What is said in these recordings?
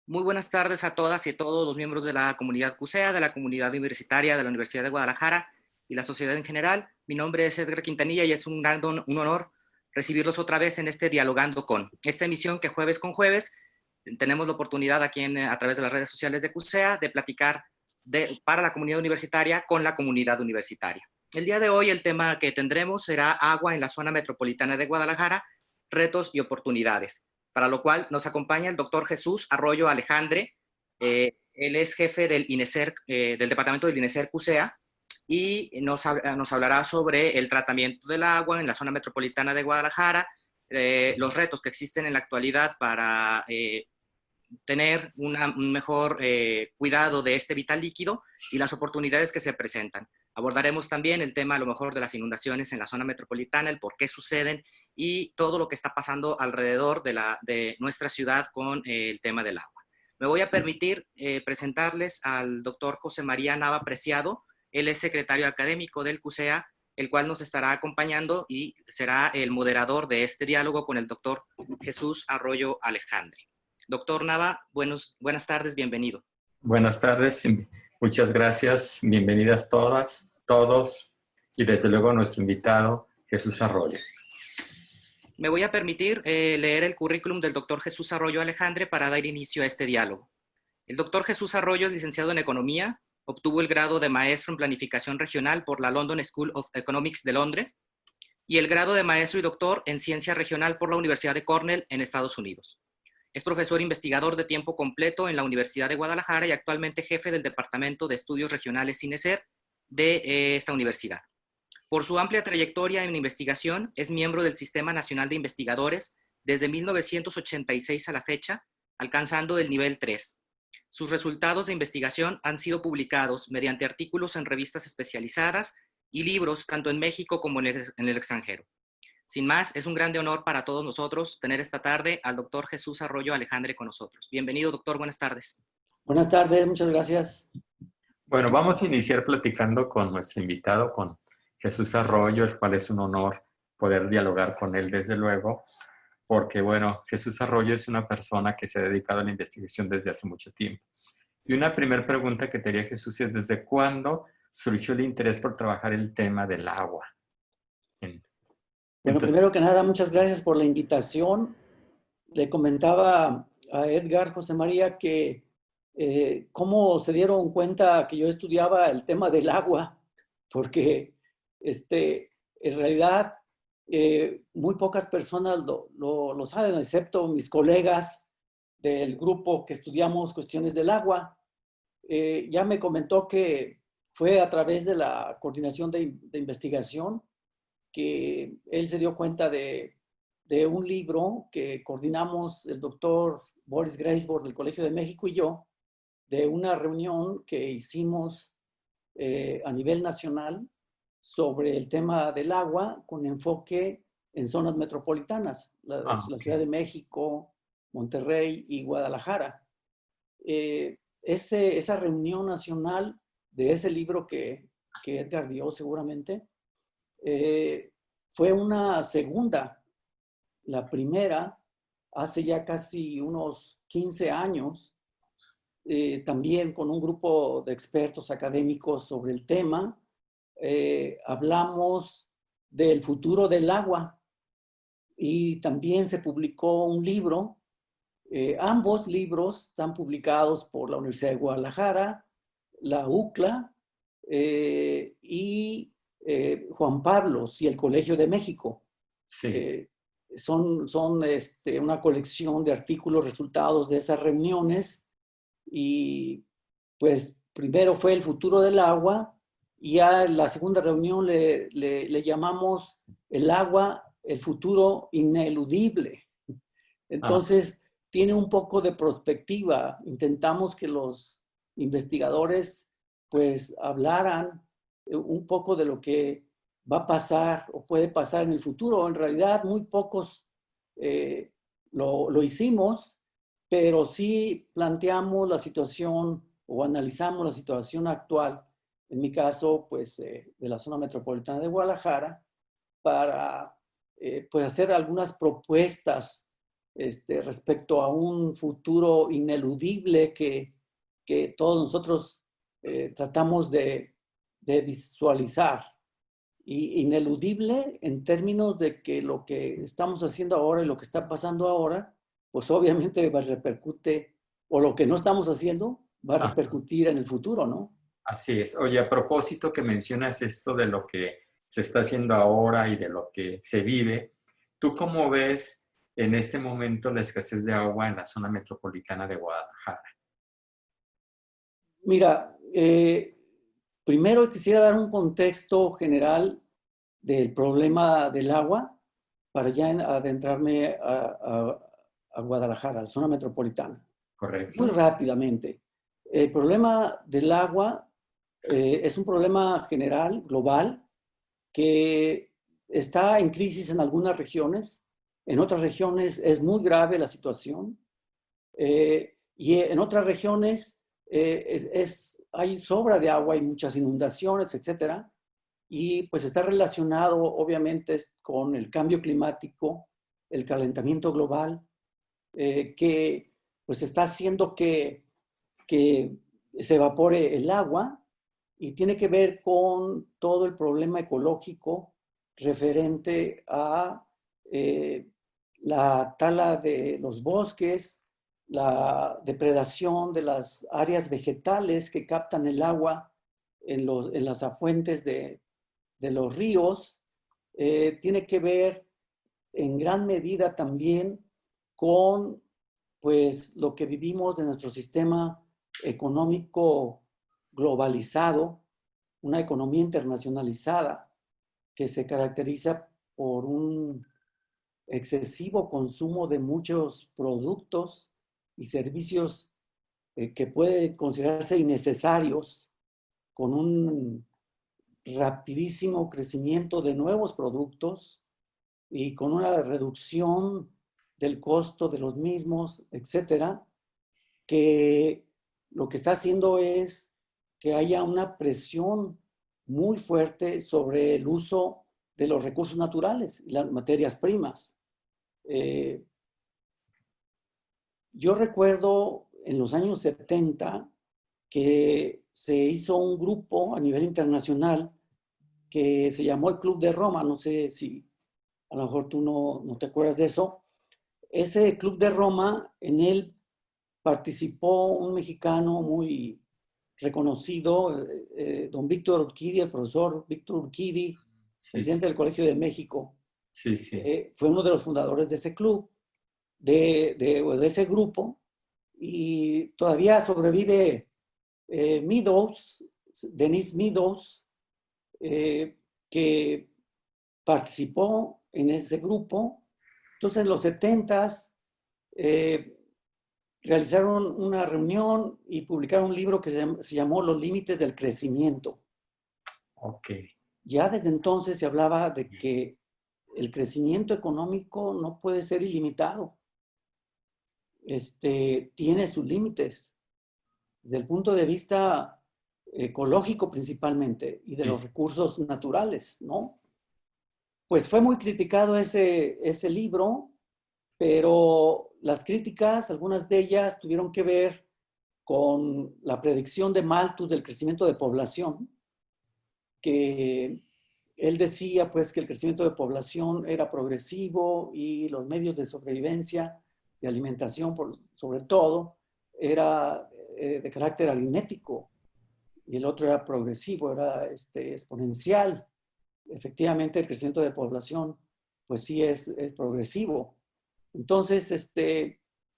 Muy buenas tardes a todas y a todos los miembros de la comunidad CUSEA, de la comunidad universitaria de la Universidad de Guadalajara y la sociedad en general. Mi nombre es Edgar Quintanilla y es un honor recibirlos otra vez en este Dialogando con. Esta emisión que jueves con jueves tenemos la oportunidad aquí a través de las redes sociales de CUSEA de platicar para la comunidad universitaria con la comunidad universitaria. El día de hoy el tema que tendremos será agua en la zona metropolitana de Guadalajara, retos y oportunidades, para lo cual nos acompaña el doctor Jesús Arroyo Alejandre. Él es jefe del INESER, del departamento del INESER CUSEA, y nos hablará sobre el tratamiento del agua en la zona metropolitana de Guadalajara, los retos que existen en la actualidad para tener un mejor cuidado de este vital líquido y las oportunidades que se presentan. Abordaremos también el tema a lo mejor de las inundaciones en la zona metropolitana, el por qué suceden y todo lo que está pasando alrededor de nuestra ciudad con el tema del agua. Me voy a permitir presentarles al doctor José María Nava Preciado. Él es secretario académico del CUSEA, el cual nos estará acompañando y será el moderador de este diálogo con el doctor Jesús Arroyo Alejandre. Doctor Nava, buenas tardes, bienvenido. Buenas tardes, muchas gracias, bienvenidas todas, todos y desde luego nuestro invitado Jesús Arroyo. Me voy a permitir leer el currículum del doctor Jesús Arroyo Alejandre para dar inicio a este diálogo. El doctor Jesús Arroyo es licenciado en Economía, obtuvo el grado de maestro en Planificación Regional por la London School of Economics de Londres y el grado de maestro y doctor en Ciencia Regional por la Universidad de Cornell en Estados Unidos. Es profesor investigador de tiempo completo en la Universidad de Guadalajara y actualmente jefe del Departamento de Estudios Regionales INESER de esta universidad. Por su amplia trayectoria en investigación, es miembro del Sistema Nacional de Investigadores desde 1986 a la fecha, alcanzando el nivel 3. Sus resultados de investigación han sido publicados mediante artículos en revistas especializadas y libros tanto en México como en el extranjero. Sin más, es un grande honor para todos nosotros tener esta tarde al doctor Jesús Arroyo Alejandre con nosotros. Bienvenido, doctor, buenas tardes. Buenas tardes, muchas gracias. Bueno, vamos a iniciar platicando con nuestro invitado, con Jesús Arroyo, el cual es un honor poder dialogar con él, desde luego, porque, bueno, Jesús Arroyo es una persona que se ha dedicado a la investigación desde hace mucho tiempo. Y una primera pregunta que te haría, Jesús, es ¿desde cuándo surgió el interés por trabajar el tema del agua? Bueno, primero que nada, muchas gracias por la invitación. Le comentaba a Edgar, José María, que cómo se dieron cuenta que yo estudiaba el tema del agua, porque en realidad muy pocas personas lo saben, excepto mis colegas del grupo que estudiamos cuestiones del agua. Ya me comentó que fue a través de la coordinación de investigación que él se dio cuenta de un libro que coordinamos el doctor Boris Greisborg del Colegio de México y yo, de una reunión que hicimos a nivel nacional sobre el tema del agua con enfoque en zonas metropolitanas, la Ciudad de México, Monterrey y Guadalajara. Esa reunión nacional de ese libro que Edgar vio seguramente, fue una segunda. La primera, hace ya casi unos 15 años, también con un grupo de expertos académicos sobre el tema, hablamos del futuro del agua y también se publicó un libro. Ambos libros están publicados por la Universidad de Guadalajara, la UCLA y Juan Pablos y el Colegio de México. Sí. Son una colección de artículos resultados de esas reuniones y pues primero fue el futuro del agua y ya en la segunda reunión le llamamos el agua, el futuro ineludible. Entonces tiene un poco de perspectiva. Intentamos que los investigadores pues hablaran un poco de lo que va a pasar o puede pasar en el futuro. En realidad, muy pocos lo hicimos, pero sí planteamos la situación o analizamos la situación actual, en mi caso, pues, de la zona metropolitana de Guadalajara, para pues, hacer algunas propuestas respecto a un futuro ineludible que todos nosotros tratamos de visualizar. Y ineludible en términos de que lo que estamos haciendo ahora y lo que está pasando ahora, pues obviamente va a repercute, o lo que no estamos haciendo va a repercutir en el futuro, ¿no? Así es. Oye, a propósito que mencionas esto de lo que se está haciendo ahora y de lo que se vive, ¿tú cómo ves en este momento la escasez de agua en la zona metropolitana de Guadalajara? Mira, primero quisiera dar un contexto general del problema del agua para ya adentrarme a Guadalajara, a la zona metropolitana. Correcto. Muy rápidamente. El problema del agua es un problema general, global, que está en crisis en algunas regiones. En otras regiones es muy grave la situación. Y en otras regiones hay sobra de agua, hay muchas inundaciones, etcétera. Y pues está relacionado obviamente con el cambio climático, el calentamiento global, que pues está haciendo que se evapore el agua y tiene que ver con todo el problema ecológico referente a la tala de los bosques, la depredación de las áreas vegetales que captan el agua en las afluentes de los ríos, tiene que ver en gran medida también con pues lo que vivimos de nuestro sistema económico globalizado, una economía internacionalizada que se caracteriza por un excesivo consumo de muchos productos y servicios que pueden considerarse innecesarios, con un rapidísimo crecimiento de nuevos productos y con una reducción del costo de los mismos, etcétera, que lo que está haciendo es que haya una presión muy fuerte sobre el uso de los recursos naturales y las materias primas. Yo recuerdo en los años 70 que se hizo un grupo a nivel internacional que se llamó el Club de Roma. No sé si a lo mejor tú no te acuerdas de eso. Ese Club de Roma, en él participó un mexicano muy reconocido, don Víctor Urquidi, el profesor Víctor Urquidi, presidente del Colegio de México. Sí, sí. Fue uno de los fundadores de ese club, de ese grupo, y todavía sobrevive Meadows, Denise Meadows, que participó en ese grupo. Entonces, en los 70s realizaron una reunión y publicaron un libro que se llamó Los límites del crecimiento. Ok. Ya desde entonces se hablaba de que el crecimiento económico no puede ser ilimitado. Tiene sus límites. Desde el punto de vista ecológico principalmente y de los recursos naturales, ¿no? Pues fue muy criticado ese libro, pero las críticas, algunas de ellas tuvieron que ver con la predicción de Malthus del crecimiento de población, que él decía pues que el crecimiento de población era progresivo y los medios de sobrevivencia, de alimentación sobre todo, era de carácter aritmético, y el otro era progresivo, era exponencial. Efectivamente, el crecimiento de población pues sí es progresivo. Entonces,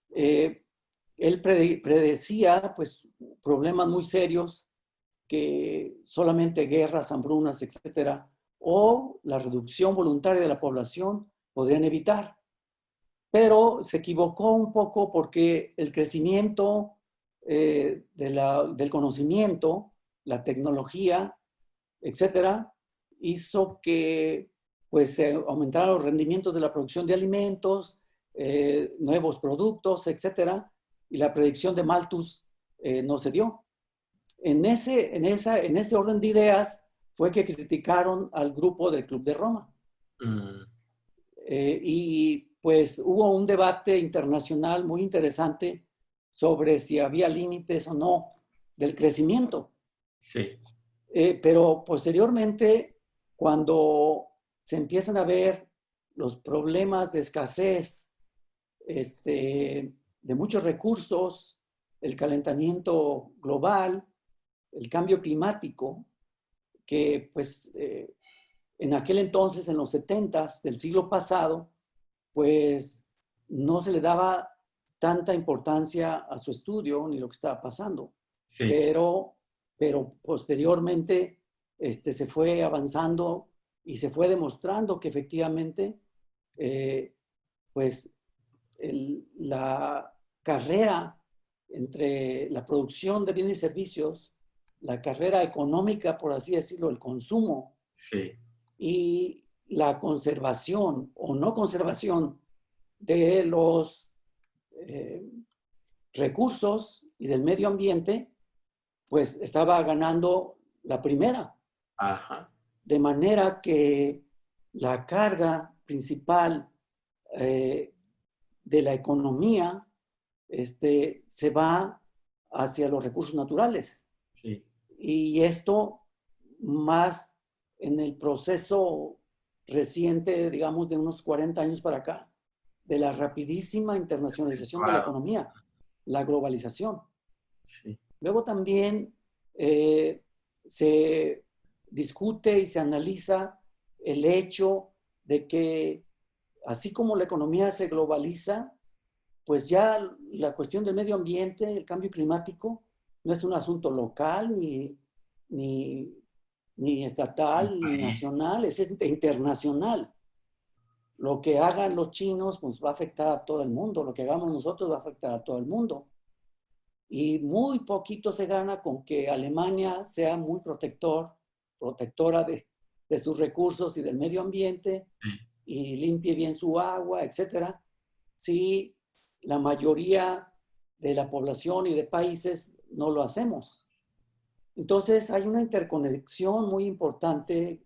él predecía pues problemas muy serios que solamente guerras, hambrunas, etcétera, o la reducción voluntaria de la población podrían evitar. Pero se equivocó un poco porque el crecimiento del conocimiento, la tecnología, etcétera, hizo que pues se aumentaran los rendimientos de la producción de alimentos, nuevos productos, etcétera, y la predicción de Malthus no se dio. En ese orden de ideas fue que criticaron al grupo del Club de Roma. Y pues hubo un debate internacional muy interesante sobre si había límites o no del crecimiento. Sí, Pero posteriormente, cuando se empiezan a ver los problemas de escasez, de muchos recursos, el calentamiento global, el cambio climático, que pues en aquel entonces, en los 70s del siglo pasado, pues no se le daba tanta importancia a su estudio ni lo que estaba pasando. sí, sí, Pero, pero posteriormente se fue avanzando y se fue demostrando que efectivamente, pues la carrera entre la producción de bienes y servicios, la carrera económica, por así decirlo, el consumo sí, y la conservación o no conservación de los eh, recursos y del medio ambiente, pues estaba ganando la primera. ajá, De manera que la carga principal eh, de la economía se va hacia los recursos naturales. sí, Y esto más en el proceso reciente, digamos, de unos 40 años para acá, de la rapidísima internacionalización de la acentuado, economía, la globalización. sí, Luego también se discute y se analiza el hecho de que así como la economía se globaliza, pues ya la cuestión del medio ambiente, el cambio climático, no es un asunto local, ni, ni el estatal, ni país, nacional, es internacional. Lo que hagan los chinos pues, va a afectar a todo el mundo, lo que hagamos nosotros va a afectar a todo el mundo. Y muy poquito se gana con que Alemania sea muy protectora de sus recursos y del medio ambiente sí, y limpie bien su agua, etcétera, si la mayoría de la población y de países no lo hacemos. Entonces hay una interconexión muy importante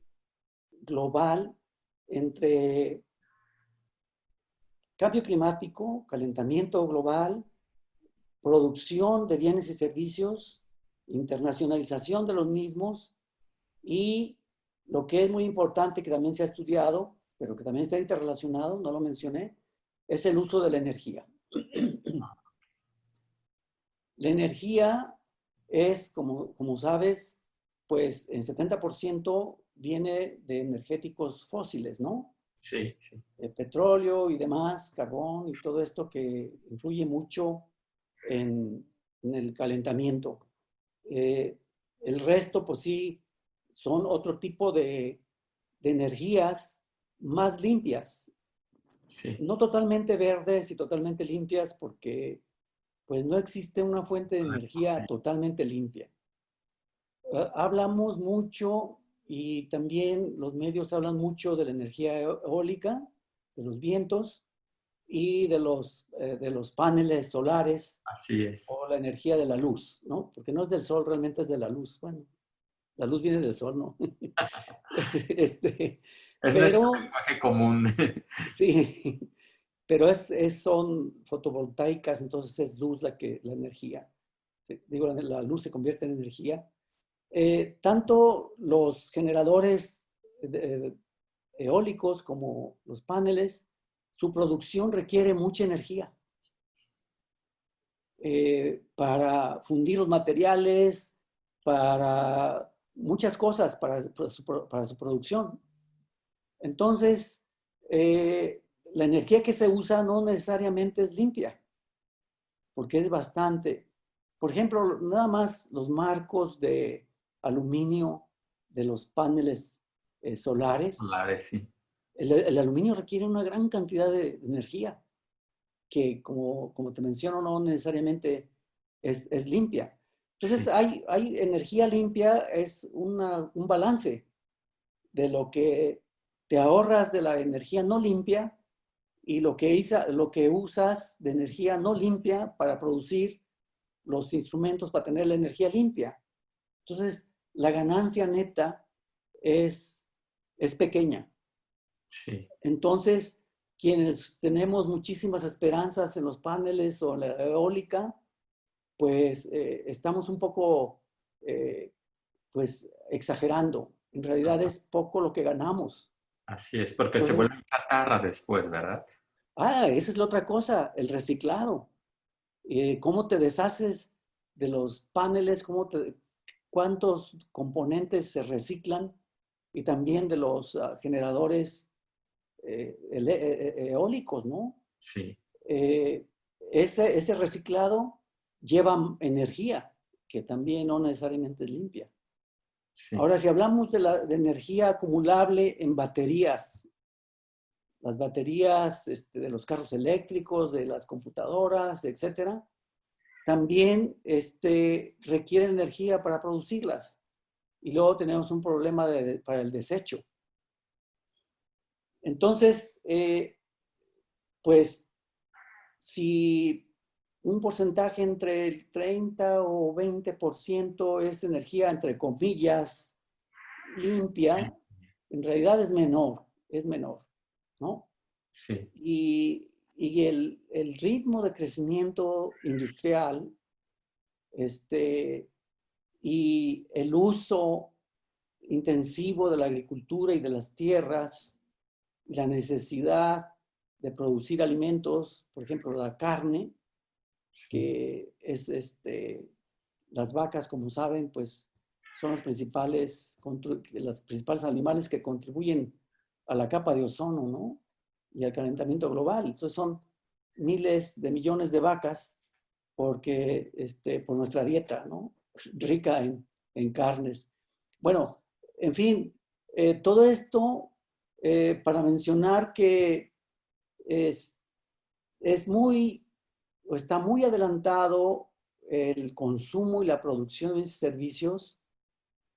global entre cambio climático, calentamiento global, producción de bienes y servicios, internacionalización de los mismos y lo que es muy importante que también se ha estudiado, pero que también está interrelacionado, no lo mencioné, es el uso de la energía. La energía es, como sabes, pues el 70% viene de energéticos fósiles, ¿no? sí, sí, El petróleo y demás, carbón y todo esto que influye mucho en el calentamiento. Eh, el resto, pues sí, son otro tipo de energías más limpias, sí, no totalmente verdes y totalmente limpias, porque pues no existe una fuente de sí, energía totalmente limpia. Hablamos mucho y también los medios hablan mucho de la energía eólica, de los vientos y de los paneles solares así es. o la energía de la luz, ¿no? Porque no es del sol, realmente es de la luz. Bueno, la luz viene del sol, ¿no? este, Es nuestro pero lenguaje común. sí, pero son fotovoltaicas, entonces es luz la energía. Digo, la luz se convierte en energía. Tanto los generadores eólicos como los paneles, su producción requiere mucha energía para fundir los materiales, para muchas cosas, para su producción. Entonces, la energía que se usa no necesariamente es limpia, porque es bastante. Por ejemplo, nada más los marcos de aluminio de los paneles solares, Solares, sí, el aluminio requiere una gran cantidad de energía que, como te menciono, no necesariamente es limpia. Entonces, sí, hay energía limpia, es un balance de lo que te ahorras de la energía no limpia y lo que usas de energía no limpia para producir los instrumentos para tener la energía limpia. Entonces, la ganancia neta es pequeña. sí, Entonces, quienes tenemos muchísimas esperanzas en los paneles o la eólica, pues estamos un poco pues exagerando. En realidad Ajá. es poco lo que ganamos. Así es, porque se Entonces, vuelve chatarra después, ¿verdad? esa es la otra cosa, el reciclado. ¿Cómo te deshaces de los paneles? ¿Cuántos componentes se reciclan? Y también de los generadores eólicos, ¿no? Sí, Eh, ese reciclado lleva energía, que también no necesariamente es limpia. sí. Ahora, si hablamos de energía acumulable en baterías, las baterías de los carros eléctricos, de las computadoras, etcétera, también requieren energía para producirlas. Y luego tenemos un problema para el desecho. Entonces, pues, si un porcentaje entre el 30 o 20% es energía, entre comillas, limpia, en realidad es menor, ¿no? Sí, Y el ritmo de crecimiento industrial y el uso intensivo de la agricultura y de las tierras, y la necesidad de producir alimentos, por ejemplo, la carne, sí, que es las vacas, como saben, pues son los principales animales que contribuyen a la capa de ozono, ¿no? Y al calentamiento global. Entonces son miles de millones de vacas por nuestra dieta, ¿no? Rica en carnes. Bueno, en fin, todo esto para mencionar que es, es muy, o está muy adelantado el consumo y la producción de servicios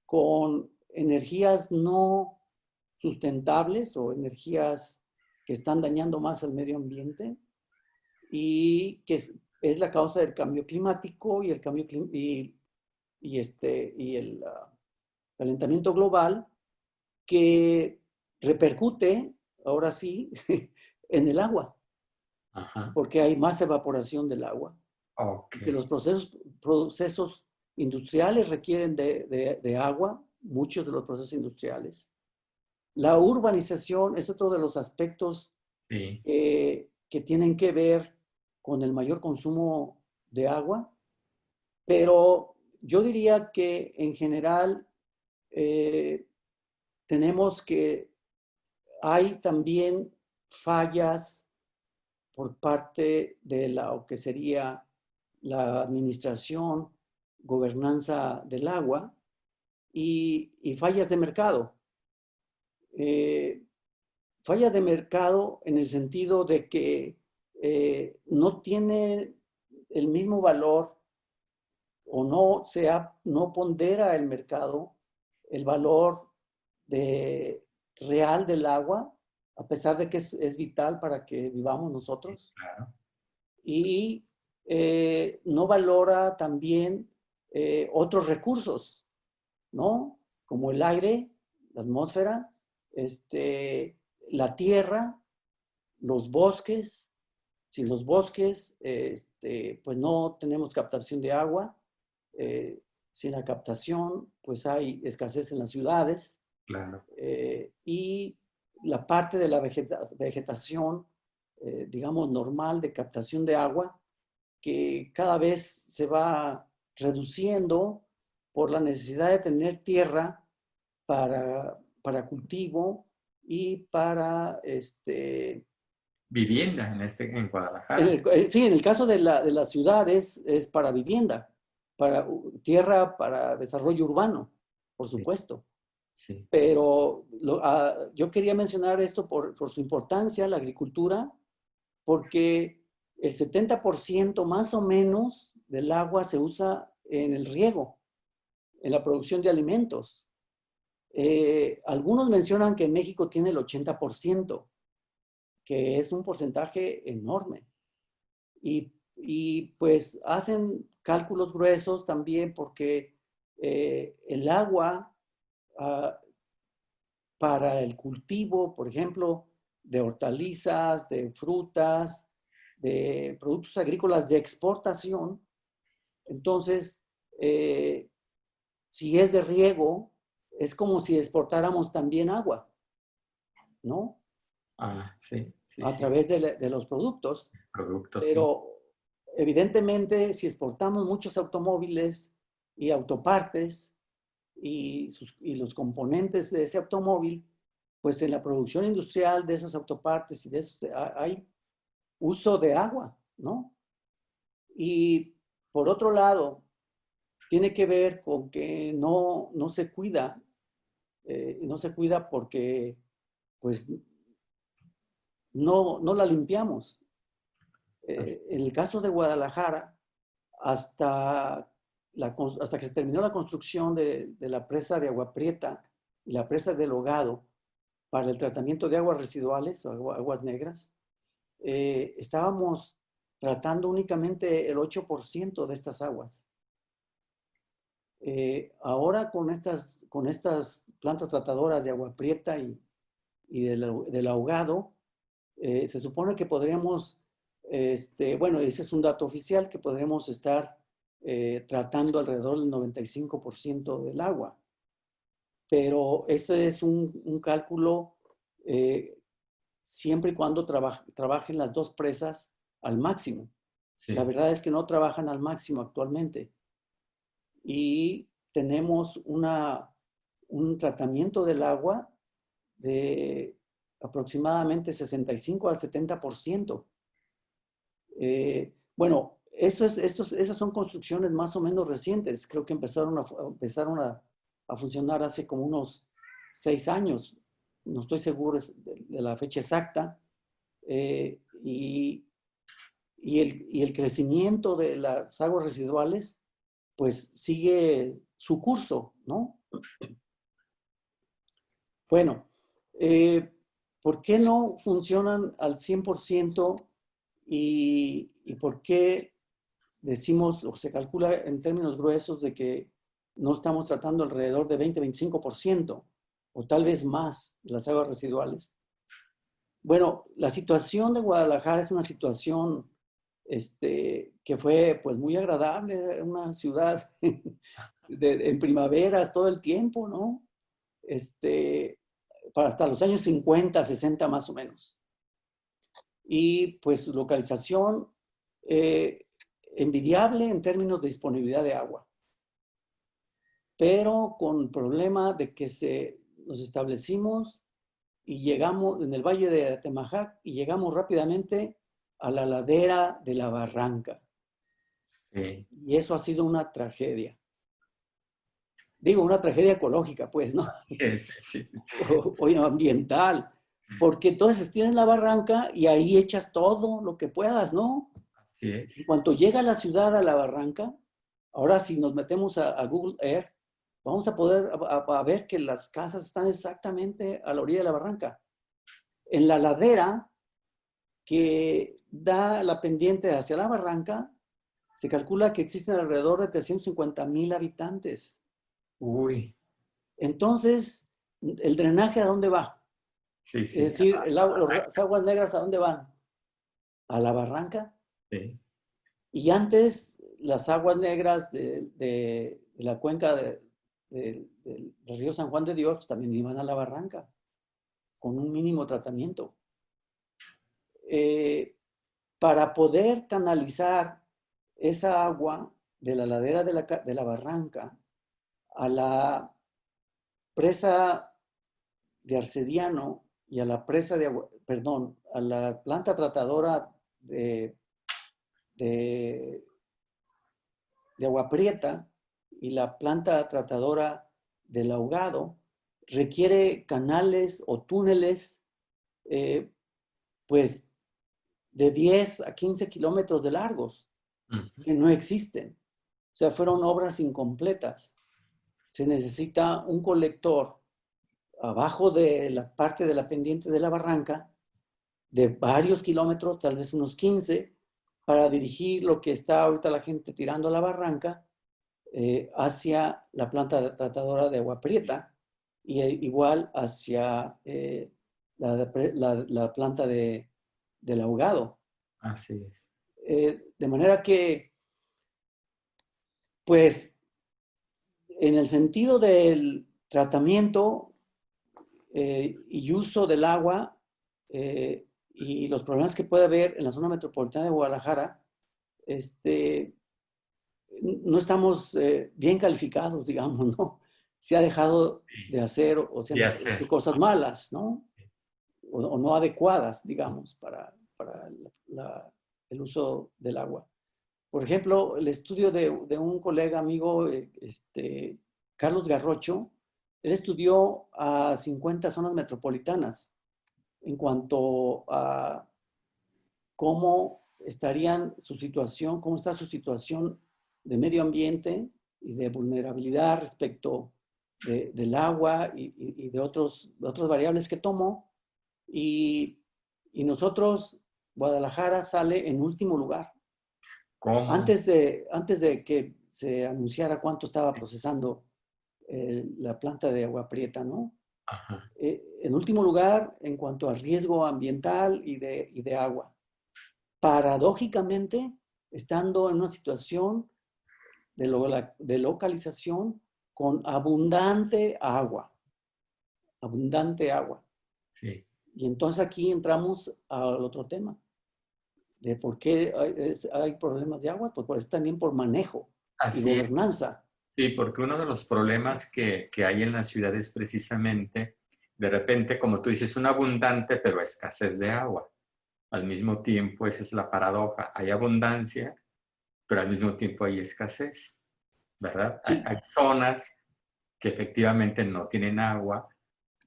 con energías no sustentables o energías que están dañando más al medio ambiente y que es la causa del cambio climático y el calentamiento global que repercute, ahora sí, en el agua, ajá. porque hay más evaporación del agua Ok, y que los procesos industriales requieren de agua, muchos de los procesos industriales. La urbanización es otro de los aspectos sí, que tienen que ver con el mayor consumo de agua, pero yo diría que en general eh, tenemos que hay también fallas por parte de lo que sería la administración, gobernanza del agua y fallas de mercado. Eh, Falla de mercado en el sentido de que no tiene el mismo valor o no pondera el mercado el valor real del agua, a pesar de que es vital para que vivamos nosotros, claro. y no valora también otros recursos, ¿no? Como el aire, la atmósfera, la tierra, los bosques. Sin los bosques, pues no tenemos captación de agua. Sin la captación, pues hay escasez en las ciudades. Claro. Y la parte de la vegetación, digamos, normal de captación de agua, que cada vez se va reduciendo por la necesidad de tener tierra para cultivo y para Vivienda en Guadalajara. sí, en el caso de las ciudades es para vivienda, para tierra para desarrollo urbano, por Sí, supuesto. sí, Pero yo quería mencionar esto por su importancia, la agricultura, porque el 70% más o menos del agua se usa en el riego, en la producción de alimentos. Algunos mencionan que México tiene el 80%, que es un porcentaje enorme. Pues hacen cálculos gruesos también porque el agua ah, para el cultivo, por ejemplo, de hortalizas, de frutas, de productos agrícolas de exportación. Entonces, si es de riego, es como si exportáramos también agua, ¿no? Ah, sí, sí, A sí. través de los productos. Productos, sí. Pero evidentemente, si exportamos muchos automóviles y autopartes y los componentes de ese automóvil, pues en la producción industrial de esas autopartes y de esos, hay uso de agua, ¿no? Y por otro lado, tiene que ver con que no se cuida, no se cuida porque pues no la limpiamos. En el caso de Guadalajara, hasta, hasta que se terminó la construcción de la presa de Agua Prieta y la presa del Hogado para el tratamiento de aguas residuales o aguas negras, estábamos tratando únicamente el 8% de estas aguas. Ahora con estas plantas tratadoras de Agua Prieta y del Ahogado, se supone que podríamos, bueno, ese es un dato oficial, que podremos estar tratando alrededor del 95% del agua. Pero ese es un cálculo siempre y cuando trabajen las dos presas al máximo. Sí. La verdad es que no trabajan al máximo actualmente. Y tenemos un tratamiento del agua de aproximadamente 65 al 70%. Bueno, esas son construcciones más o menos recientes. Creo que empezaron a funcionar hace como unos 6 años. No estoy seguro de la fecha exacta. Y el crecimiento de las aguas residuales, pues sigue su curso, ¿no? Bueno, ¿por qué no funcionan al 100% y por qué decimos o se calcula en términos gruesos de que no estamos tratando alrededor de 20-25% o tal vez más de las aguas residuales? Bueno, la situación de Guadalajara es una situación que fue pues muy agradable, una ciudad en primaveras todo el tiempo, ¿no? Para hasta los años 50, 60 más o menos. Y pues su localización envidiable en términos de disponibilidad de agua, pero con problema de que nos establecimos y llegamos en el Valle de Atemajac y llegamos rápidamente a la ladera de la barranca. Sí. Y eso ha sido una tragedia. Digo, una tragedia ecológica, pues, ¿no? Sí, sí, sí. O ambiental. Porque entonces tienes la barranca y ahí echas todo lo que puedas, ¿no? Así es. En cuanto llega la ciudad a la barranca, ahora si nos metemos a Google Earth, vamos a poder a ver que las casas están exactamente a la orilla de la barranca. En la ladera que da la pendiente hacia la barranca, se calcula que existen alrededor de 350,000 habitantes. Uy. Entonces, ¿el drenaje a dónde va? Sí, sí. Es decir, las aguas negras ¿a dónde van? A la barranca. Sí. Y antes, las aguas negras de la cuenca del río San Juan de Dios también iban a la barranca, con un mínimo tratamiento. Para poder canalizar esa agua de la ladera de la barranca a la presa de Arcediano y a la presa de agua, perdón, a la planta tratadora de Agua Prieta y la planta tratadora del Ahogado, requiere canales o túneles pues de 10 a 15 kilómetros de largos, que no existen. O sea, fueron obras incompletas. Se necesita un colector abajo de la parte de la pendiente de la barranca, de varios kilómetros, tal vez unos 15, para dirigir lo que está ahorita la gente tirando a la barranca hacia la planta tratadora de Agua Prieta y igual hacia la planta del ahogado. Así es. De manera que, pues, en el sentido del tratamiento y uso del agua y los problemas que puede haber en la zona metropolitana de Guadalajara, no estamos bien calificados, digamos, ¿no? Se ha dejado de hacer o se han Y hecho hacer. cosas malas, ¿no? O no adecuadas, digamos, para el uso del agua. Por ejemplo, el estudio de un colega amigo, Carlos Garrocho, él estudió a 50 zonas metropolitanas en cuanto a cómo cómo está su situación de medio ambiente y de vulnerabilidad respecto del agua y de otras variables que tomó. Y nosotros, Guadalajara sale en último lugar. ¿Cómo? Antes de que se anunciara cuánto estaba procesando la planta de Agua Prieta, ¿no? Ajá. En último lugar, en cuanto al riesgo ambiental y de agua. Paradójicamente, estando en una situación de localización con abundante agua. Abundante agua. Sí. Y entonces aquí entramos al otro tema, de por qué hay problemas de agua, pues también por manejo y Así es. gobernanza. Sí, porque uno de los problemas que hay en la ciudad es precisamente, de repente, como tú dices, una abundante pero escasez de agua. Al mismo tiempo, esa es la paradoja. Hay abundancia, pero al mismo tiempo hay escasez, ¿verdad? Sí, Hay zonas que efectivamente no tienen agua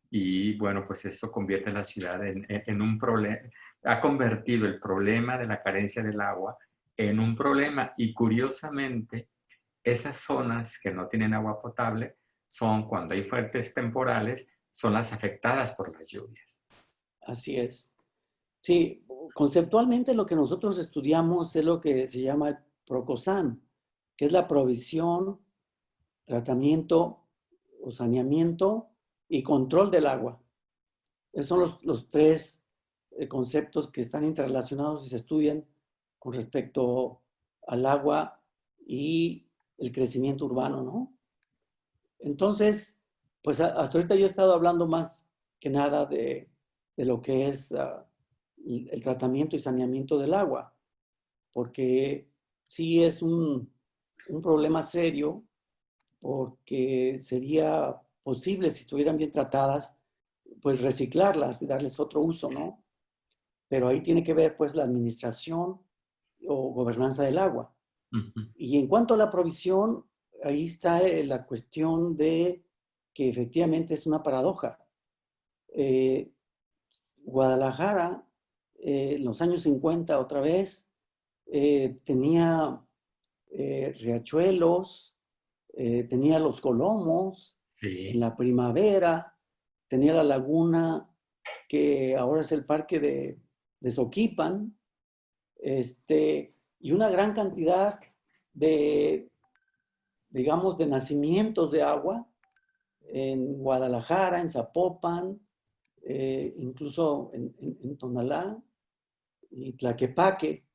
y bueno, pues eso convierte a la ciudad en un problema, ha convertido el problema de la carencia del agua en un problema y curiosamente esas zonas que no tienen agua potable son cuando hay fuertes temporales, son las afectadas por las lluvias. así es. Sí, conceptualmente lo que nosotros estudiamos es lo que se llama el PROCOSAN, que es la provisión, tratamiento o saneamiento y control del agua. Esos son los tres conceptos que están interrelacionados y se estudian con respecto al agua y el crecimiento urbano, ¿no? Entonces, pues hasta ahorita yo he estado hablando más que nada de lo que es el tratamiento y saneamiento del agua, porque sí es un problema serio, porque sería posible, si estuvieran bien tratadas, pues reciclarlas y darles otro uso, ¿no? Pero ahí tiene que ver pues la administración o gobernanza del agua. Ujú. Y en cuanto a la provisión, ahí está la cuestión de que efectivamente es una paradoja. Eh, Guadalajara, en los años 50 otra vez, tenía riachuelos, tenía los colomos en Sí, la primavera, tenía la laguna que ahora es el parque de Soquipan, y una gran cantidad de, digamos, de nacimientos de agua en Guadalajara, en Zapopan, incluso en Tonalá y Tlaquepaque,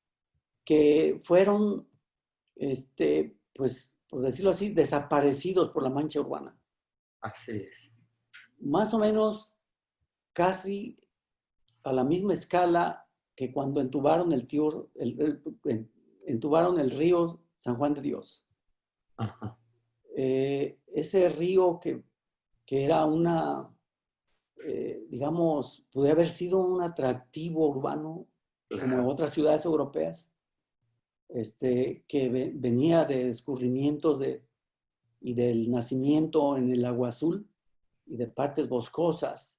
que fueron, pues, por decirlo así, desaparecidos por la mancha urbana. así es. Más o menos casi a la misma escala que cuando entubaron entubaron el río San Juan de Dios. Ajá. Ese río que era digamos, podría haber sido un atractivo urbano como Claro, otras ciudades europeas, que venía de escurrimientos y del nacimiento en el agua azul y de partes boscosas.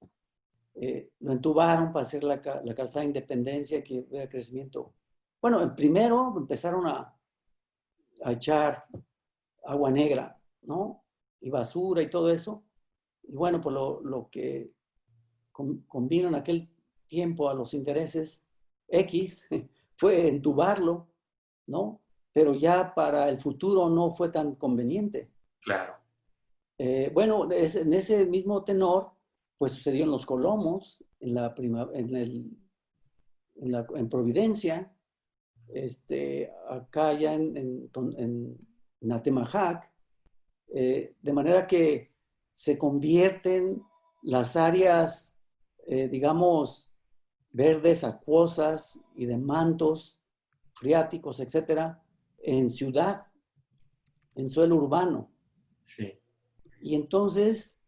Lo entubaron para hacer la calzada de Independencia, que era crecimiento. Bueno, primero empezaron a echar agua negra, ¿no? Y basura y todo eso. Y bueno, pues lo que convino en aquel tiempo a los intereses X fue entubarlo, ¿no? Pero ya para el futuro no fue tan conveniente. claro. Bueno, en ese mismo tenor, pues sucedió en Los Colomos, en Providencia, acá ya en Atemajac, de manera que se convierten las áreas, digamos, verdes, acuosas y de mantos freáticos, etcétera, en ciudad, en suelo urbano. Sí. Y entonces,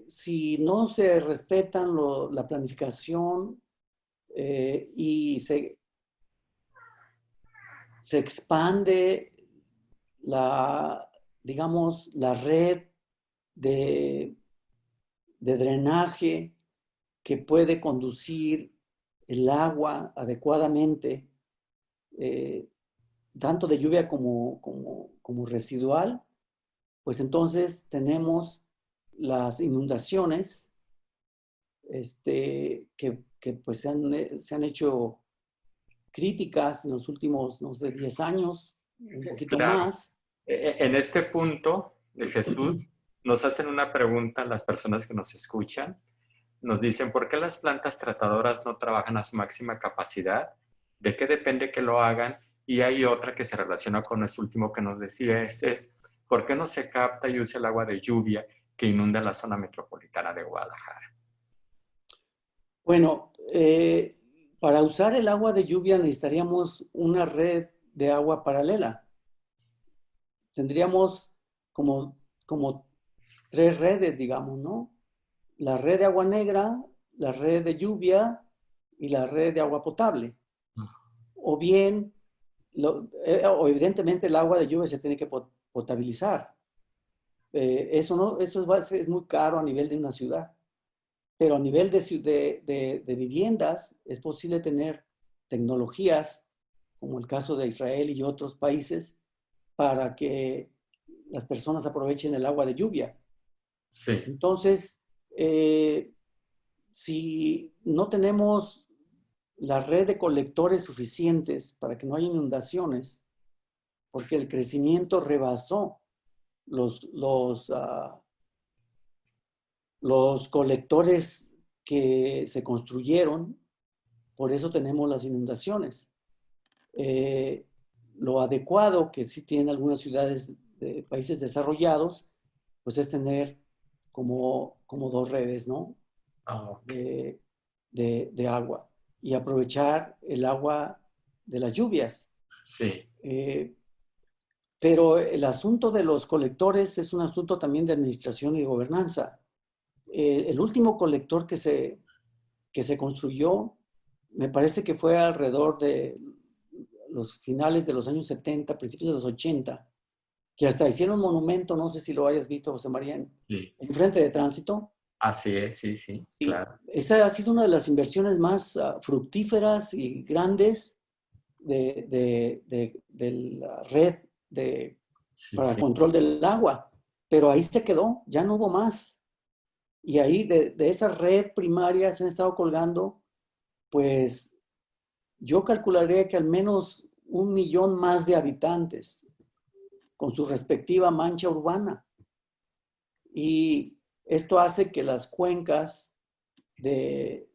si no se respetan la planificación y se expande digamos, la red de drenaje que puede conducir el agua adecuadamente, tanto de lluvia como residual, pues entonces tenemos las inundaciones que pues se han hecho críticas en los últimos, no sé, 10 años, un poquito Claro. más. En este punto, Jesús, nos hacen una pregunta las personas que nos escuchan. Nos dicen, ¿por qué las plantas tratadoras no trabajan a su máxima capacidad? ¿De qué depende que lo hagan? Y hay otra que se relaciona con este último que nos decía, es ¿por qué no se capta y usa el agua de lluvia que inunda la zona metropolitana de Guadalajara? Bueno, para usar el agua de lluvia necesitaríamos una red de agua paralela. Tendríamos como 3 redes, digamos, ¿no? La red de agua negra, la red de lluvia y la red de agua potable. O bien, o evidentemente el agua de lluvia se tiene que potabilizar. Eso es muy caro a nivel de una ciudad. Pero a nivel de viviendas es posible tener tecnologías, como el caso de Israel y otros países, para que las personas aprovechen el agua de lluvia. Sí. Entonces, si no tenemos la red de colectores suficientes para que no haya inundaciones, porque el crecimiento rebasó los colectores que se construyeron, por eso tenemos las inundaciones. Lo adecuado que sí tienen algunas ciudades de países desarrollados, pues es tener como 2 redes, ¿no? Okay. De agua y aprovechar el agua de las lluvias. Sí. Pero el asunto de los colectores es un asunto también de administración y gobernanza. El último colector que se construyó, me parece que fue alrededor de los finales de los años 70, principios de los 80, que hasta hicieron un monumento, no sé si lo hayas visto, José María, en frente de tránsito. Así es, sí, claro. Esa ha sido una de las inversiones más fructíferas y grandes de la red para control del agua. Pero ahí se quedó, ya no hubo más. Y ahí de esa red primaria se han estado colgando, pues yo calcularía que al menos 1 millón más de habitantes con su respectiva mancha urbana. Y esto hace que las cuencas que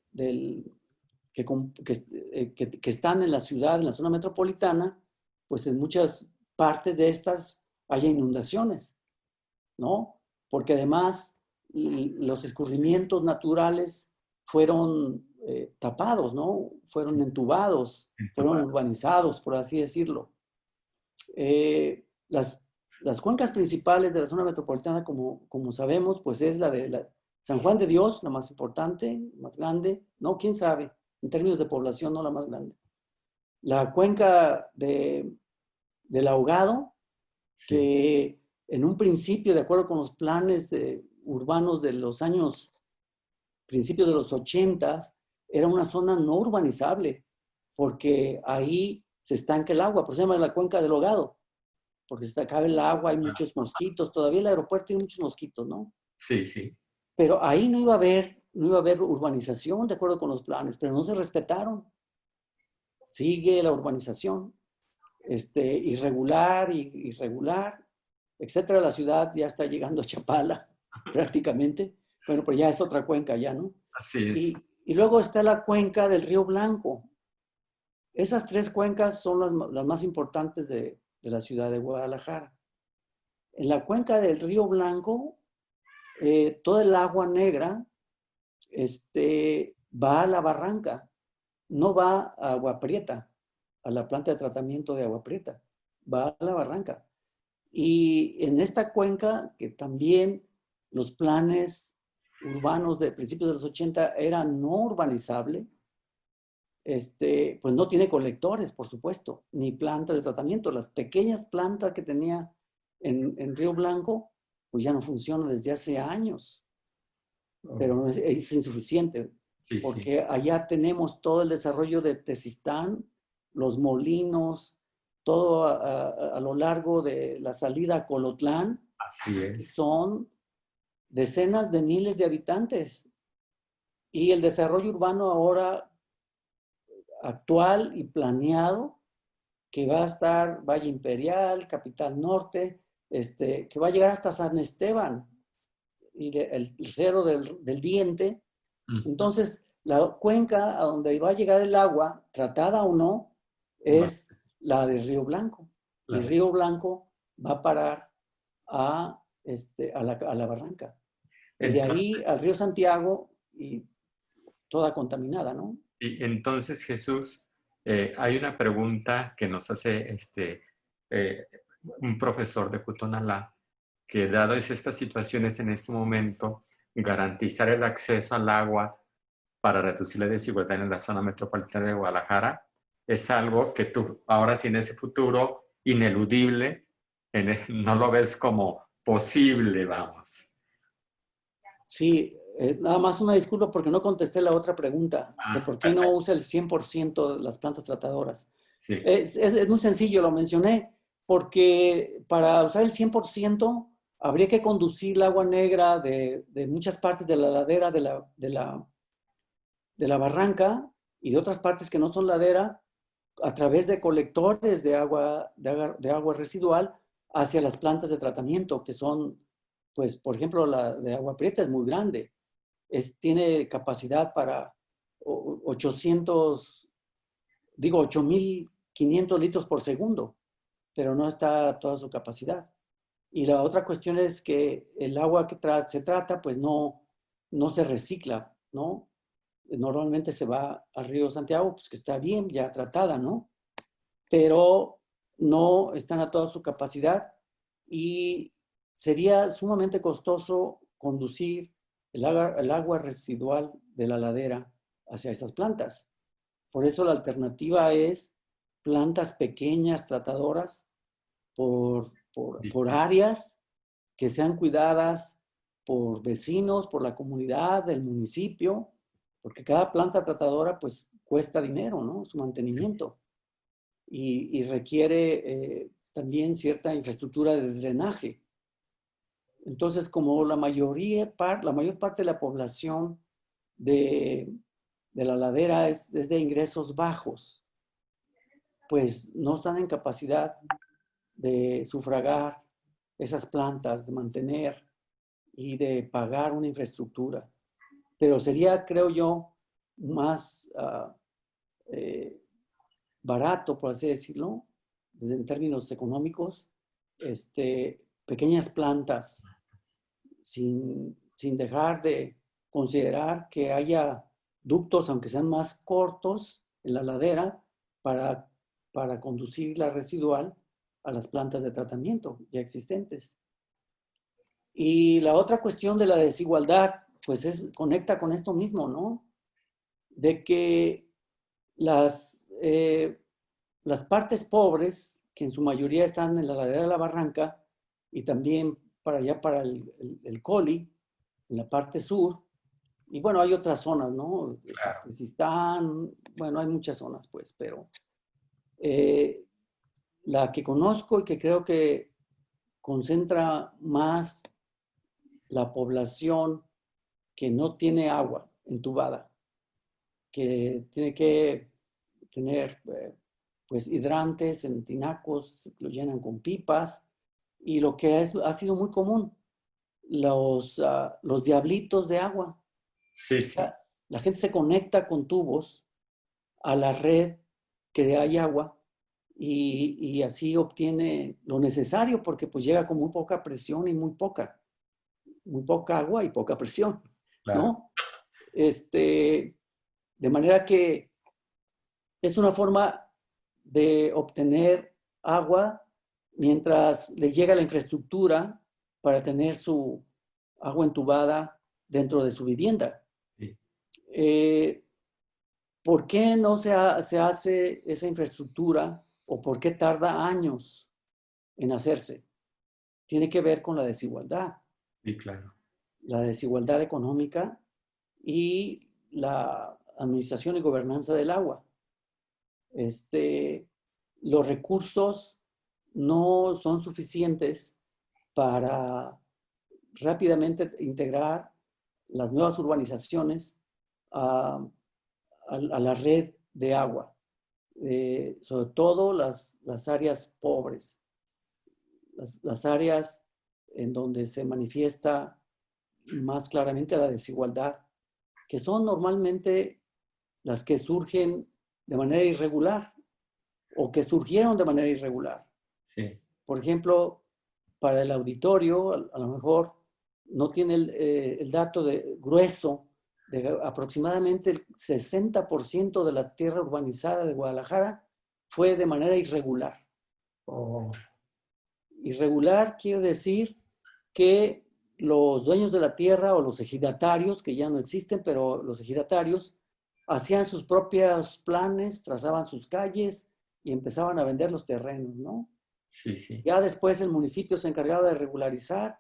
están en la ciudad, en la zona metropolitana, pues en muchas partes de estas haya inundaciones, ¿no? Porque además los escurrimientos naturales fueron tapados, ¿no? Fueron entubados, fueron urbanizados, por así decirlo. Las cuencas principales de la zona metropolitana, como sabemos, pues es la de San Juan de Dios, la más importante, más grande, no, quién sabe, en términos de población, no la más grande. La cuenca del Ahogado, que en un principio, de acuerdo con los planes urbanos de los principios de los 80, era una zona no urbanizable, porque ahí se estanca el agua, por eso se llama la cuenca del Ahogado, porque se acaba el agua, hay muchos mosquitos, todavía el aeropuerto tiene muchos mosquitos, ¿no? Sí. Pero ahí no iba a haber urbanización de acuerdo con los planes, pero no se respetaron. Sigue la urbanización, irregular, etcétera. La ciudad ya está llegando a Chapala, prácticamente. Bueno, pero ya es otra cuenca ya, ¿no? Así es. Y luego está la cuenca del Río Blanco. Esas tres cuencas son las más importantes de la ciudad de Guadalajara. En la cuenca del Río Blanco, toda el agua negra va a la barranca, no va a Agua Prieta, a la planta de tratamiento de Agua Prieta, va a la barranca. Y en esta cuenca, que también los planes urbanos de principios de los 80 eran no urbanizable, pues no tiene colectores, por supuesto, ni plantas de tratamiento. Las pequeñas plantas que tenía en Río Blanco, pues ya no funcionan desde hace años, pero es insuficiente, Sí, sí. porque allá tenemos todo el desarrollo de Tezistán, los molinos, todo a lo largo de la salida a Colotlán, Así es. son decenas de miles de habitantes. Y el desarrollo urbano ahora actual y planeado, que va a estar Valle Imperial, Capital Norte, que va a llegar hasta San Esteban y el Cerro del Diente. Entonces, la cuenca a donde va a llegar el agua, tratada o no, es la de Río Blanco. Y Río Blanco va a parar a la barranca. Y de Entonces, ahí al río Santiago y toda contaminada, ¿no? y entonces Jesús, hay una pregunta que nos hace eh, un profesor de Cutonalá, que dadas estas situaciones en este momento, garantizar el acceso al agua para reducir la desigualdad en la zona metropolitana de Guadalajara es algo que tú ahora sí en ese futuro ineludible, no lo ves como posible, vamos. Sí, nada más una disculpa porque no contesté la otra pregunta de por qué no usa el 100% de las plantas tratadoras. Sí. Es muy sencillo, lo mencioné, porque para usar el 100% habría que conducir el agua negra de muchas partes de la ladera de la barranca y de otras partes que no son ladera a través de colectores de agua residual hacia las plantas de tratamiento, que son, pues, por ejemplo, la de Agua Prieta es muy grande. Tiene capacidad para 8.500 litros por segundo, pero no está a toda su capacidad. Y la otra cuestión es que el agua que se trata, pues no se recicla, ¿no? Normalmente se va al río Santiago, pues que está bien, ya tratada, ¿no? Pero no están a toda su capacidad y sería sumamente costoso conducir el agua residual de la ladera hacia esas plantas. Por eso la alternativa es plantas pequeñas, tratadoras, por áreas que sean cuidadas por vecinos, por la comunidad, del municipio, porque cada planta tratadora pues cuesta dinero, ¿no? Su mantenimiento. Y requiere también cierta infraestructura de drenaje. Entonces, como la mayor parte de la población de la ladera es de ingresos bajos, pues no están en capacidad de sufragar esas plantas, de mantener y de pagar una infraestructura. Pero sería, creo yo, más barato, por así decirlo, en términos económicos, pequeñas plantas, sin dejar de considerar que haya ductos, aunque sean más cortos, en la ladera para conducir la residual a las plantas de tratamiento ya existentes. Y la otra cuestión de la desigualdad, pues conecta con esto mismo, ¿no? De que las partes pobres, que en su mayoría están en la ladera de la barranca y también para allá para el Coli, en la parte sur, y bueno, hay otras zonas, ¿no? Claro. Están, bueno, hay muchas zonas, pues, pero la que conozco y que creo que concentra más la población que no tiene agua entubada, que tiene que tener pues hidrantes en tinacos, lo llenan con pipas, y lo que ha sido muy común los diablitos de agua. Sí, sí, La gente se conecta con tubos a la red que hay agua y así obtiene lo necesario porque pues llega con muy poca presión y muy poca agua y poca presión, claro. ¿no? De manera que es una forma de obtener agua mientras le llega la infraestructura para tener su agua entubada dentro de su vivienda. Sí. ¿Por qué no se hace esa infraestructura o por qué tarda años en hacerse? Tiene que ver con Sí, claro. la desigualdad económica y la administración y gobernanza del agua. Los recursos no son suficientes para rápidamente integrar las nuevas urbanizaciones a la red de agua, sobre todo las áreas pobres, las áreas en donde se manifiesta más claramente la desigualdad, que son normalmente las que surgen de manera irregular o que surgieron de manera irregular. Sí. Por ejemplo, para el auditorio, a lo mejor no tiene el dato grueso de aproximadamente el 60% de la tierra urbanizada de Guadalajara fue de manera irregular. Oh, Irregular quiere decir que los dueños de la tierra o los ejidatarios, que ya no existen, pero los ejidatarios hacían sus propios planes, trazaban sus calles y empezaban a vender los terrenos, ¿no? sí, sí. Ya después el municipio se encargaba de regularizar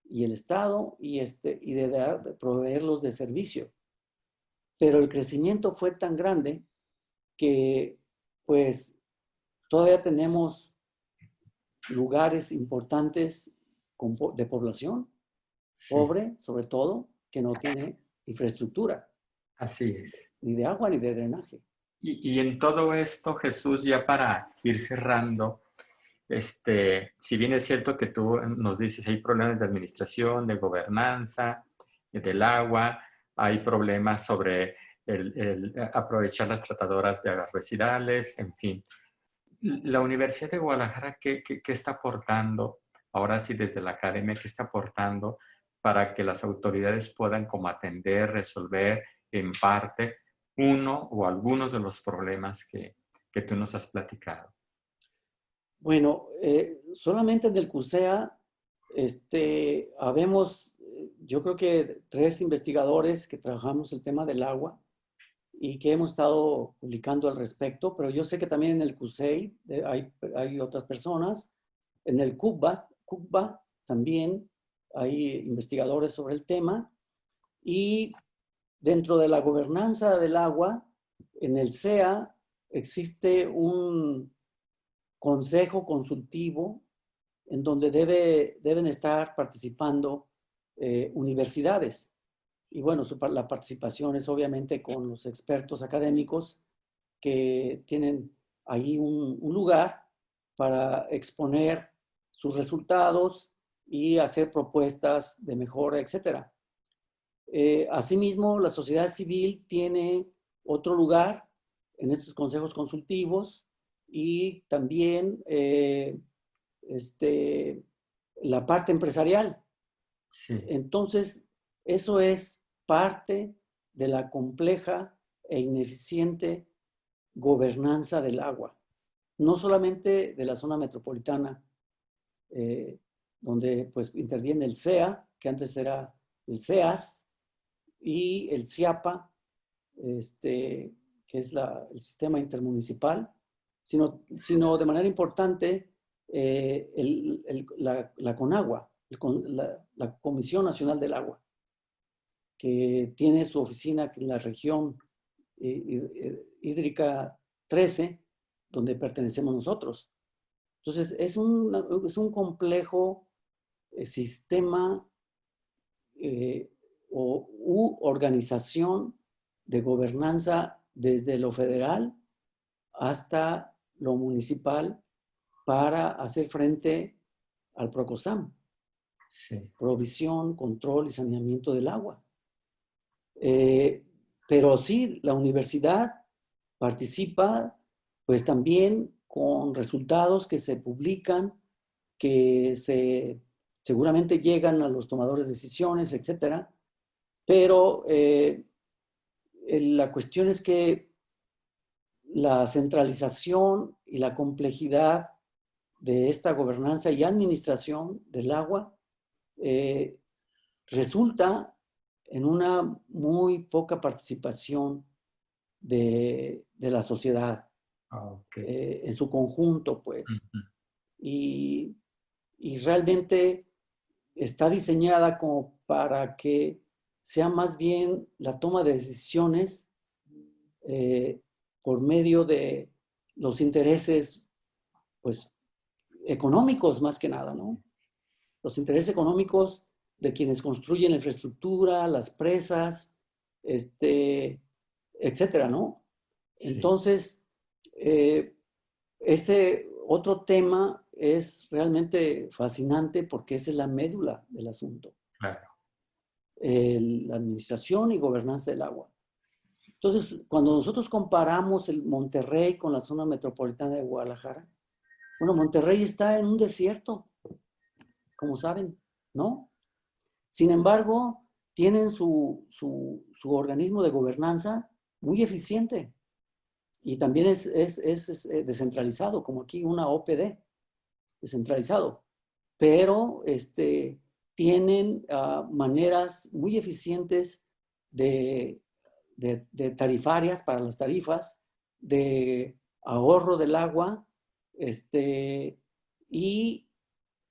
y el Estado y de proveerlos de servicio. Pero el crecimiento fue tan grande que pues todavía tenemos lugares importantes de población Sí, pobre, sobre todo, que no tiene infraestructura, así es. ni de agua ni de drenaje. Y en todo esto, Jesús, ya para ir cerrando, si bien es cierto que tú nos dices hay problemas de administración, de gobernanza, del agua, hay problemas sobre el aprovechar las tratadoras de aguas residuales, en fin. La Universidad de Guadalajara, ¿qué está aportando? Ahora sí, desde la academia, ¿qué está aportando para que las autoridades puedan como atender, resolver en parte uno o algunos de los problemas que tú nos has platicado? Bueno, solamente en el CUSEA habemos, yo creo que 3 investigadores que trabajamos el tema del agua y que hemos estado publicando al respecto, pero yo sé que también en el CUSEI hay otras personas, en el CUCBA también hay investigadores sobre el tema y dentro de la gobernanza del agua, en el CEA existe un consejo consultivo en donde deben estar participando universidades. Y bueno, la participación es obviamente con los expertos académicos que tienen ahí un lugar para exponer sus resultados y hacer propuestas de mejora, etc. Asimismo, la sociedad civil tiene otro lugar en estos consejos consultivos y también la parte empresarial. Sí, Entonces, eso es parte de la compleja e ineficiente gobernanza del agua, no solamente de la zona metropolitana, donde pues interviene el CEA, que antes era el CEAS, y el CIAPA, que es el sistema intermunicipal, sino de manera importante la CONAGUA, la Comisión Nacional del Agua, que tiene su oficina en la región hídrica 13, donde pertenecemos nosotros. Entonces, es un complejo sistema u organización de gobernanza desde lo federal hasta lo municipal para hacer frente al PROCOSAM. Sí. provisión, control y saneamiento del agua. Pero sí, la universidad participa pues también con resultados que se publican, que seguramente llegan a los tomadores de decisiones, etcétera. Pero la cuestión es que la centralización y la complejidad de esta gobernanza y administración del agua resulta en una muy poca participación de la sociedad en su conjunto, pues. Ujú. Y realmente está diseñada como para que sea más bien la toma de decisiones por medio de los intereses, pues, económicos más que nada, ¿no? Los intereses económicos de quienes construyen la infraestructura, las presas, etcétera, ¿no? Sí. Entonces, ese otro tema es realmente fascinante porque esa es la médula del asunto. Claro. La administración y gobernanza del agua. Entonces, cuando nosotros comparamos el Monterrey con la zona metropolitana de Guadalajara, bueno, Monterrey está en un desierto, como saben, ¿no? Sin embargo, tienen su organismo de gobernanza muy eficiente y también es descentralizado, como aquí una OPD, descentralizado. Pero tienen maneras muy eficientes de tarifarias para las tarifas, de ahorro del agua, y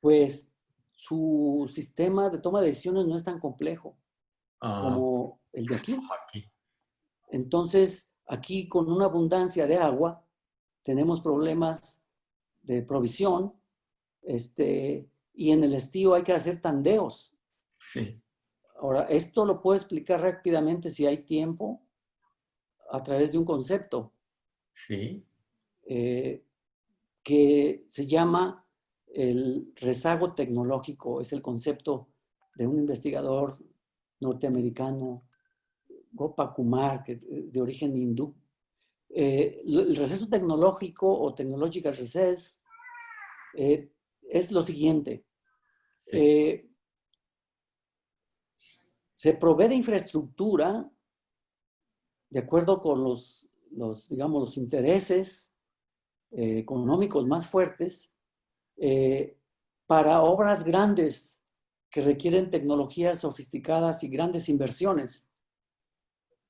pues su sistema de toma de decisiones no es tan complejo como el de aquí. Entonces, aquí con una abundancia de agua, tenemos problemas de provisión, y en el estío hay que hacer tandeos. Sí. Ahora, esto lo puedo explicar rápidamente si hay tiempo a través de un concepto. Sí. Que se llama el rezago tecnológico. Es el concepto de un investigador norteamericano, Gopal Kumar, de origen hindú. El receso tecnológico o technological recess es lo siguiente. Sí. Se provee de infraestructura de acuerdo con digamos, los intereses económicos más fuertes para obras grandes que requieren tecnologías sofisticadas y grandes inversiones,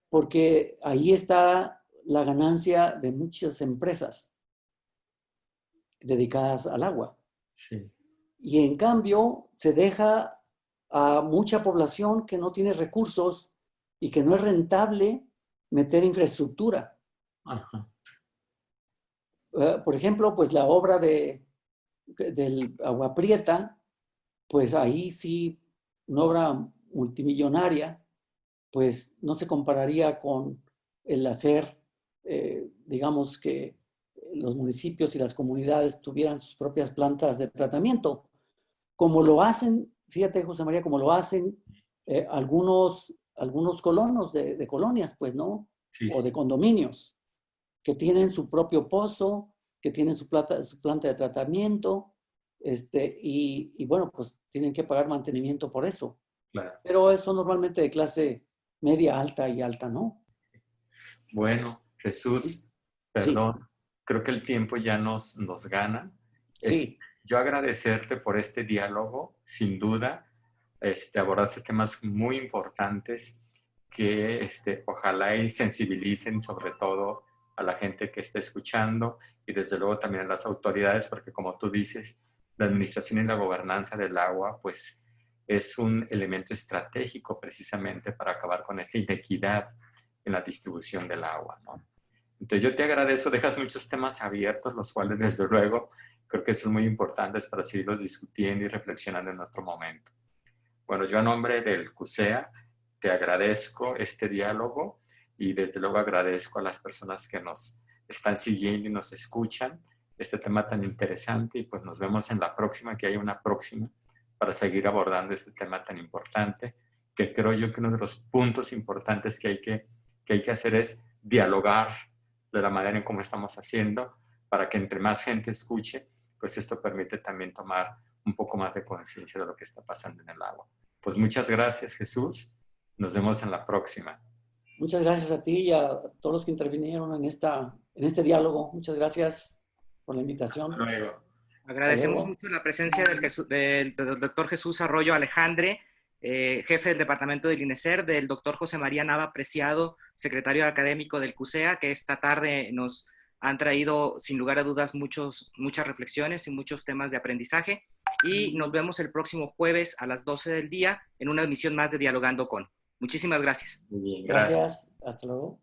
porque ahí está la ganancia de muchas empresas dedicadas al agua. Sí. Y en cambio se deja a mucha población que no tiene recursos y que no es rentable meter infraestructura. Ajá. Por ejemplo, pues la obra del Agua Prieta, pues ahí sí, una obra multimillonaria, pues no se compararía con el hacer, digamos, que los municipios y las comunidades tuvieran sus propias plantas de tratamiento, como lo hacen, fíjate, José María, como lo hacen algunos colonos de colonias, pues, ¿no? Sí, O sí. de condominios, que tienen su propio pozo, que tienen su planta de tratamiento, y bueno, pues tienen que pagar mantenimiento por eso. Claro. Pero eso normalmente de clase media, alta y alta, ¿no? Bueno, Jesús, Sí, perdón, creo que el tiempo ya nos gana. sí, Yo agradecerte por este diálogo, sin duda. Abordaste temas muy importantes que ojalá y sensibilicen sobre todo a la gente que está escuchando y desde luego también a las autoridades, porque como tú dices, la administración y la gobernanza del agua, pues es un elemento estratégico precisamente para acabar con esta inequidad en la distribución del agua, ¿no? Entonces yo te agradezco, dejas muchos temas abiertos, los cuales desde luego creo que son muy importantes para seguirlos discutiendo y reflexionando en nuestro momento. Bueno, yo a nombre del CUSEA te agradezco este diálogo y desde luego agradezco a las personas que nos están siguiendo y nos escuchan este tema tan interesante y pues nos vemos en la próxima, que haya una próxima para seguir abordando este tema tan importante, que creo yo que uno de los puntos importantes que hay que hacer es dialogar de la manera en cómo estamos haciendo, para que entre más gente escuche, pues esto permite también tomar un poco más de conciencia de lo que está pasando en el agua. Pues muchas gracias, Jesús. Nos vemos en la próxima. Muchas gracias a ti y a todos los que intervinieron en este diálogo. Muchas gracias por la invitación. Hasta luego. Agradecemos mucho la presencia del doctor Jesús Arroyo Alejandre, jefe del departamento del INESER, del doctor José María Nava Preciado, secretario académico del CUSEA, que esta tarde nos han traído, sin lugar a dudas, muchas reflexiones y muchos temas de aprendizaje. Y nos vemos el próximo jueves a las 12 del día en una emisión más de Dialogando con. Muchísimas gracias. Muy bien, Gracias. Hasta luego.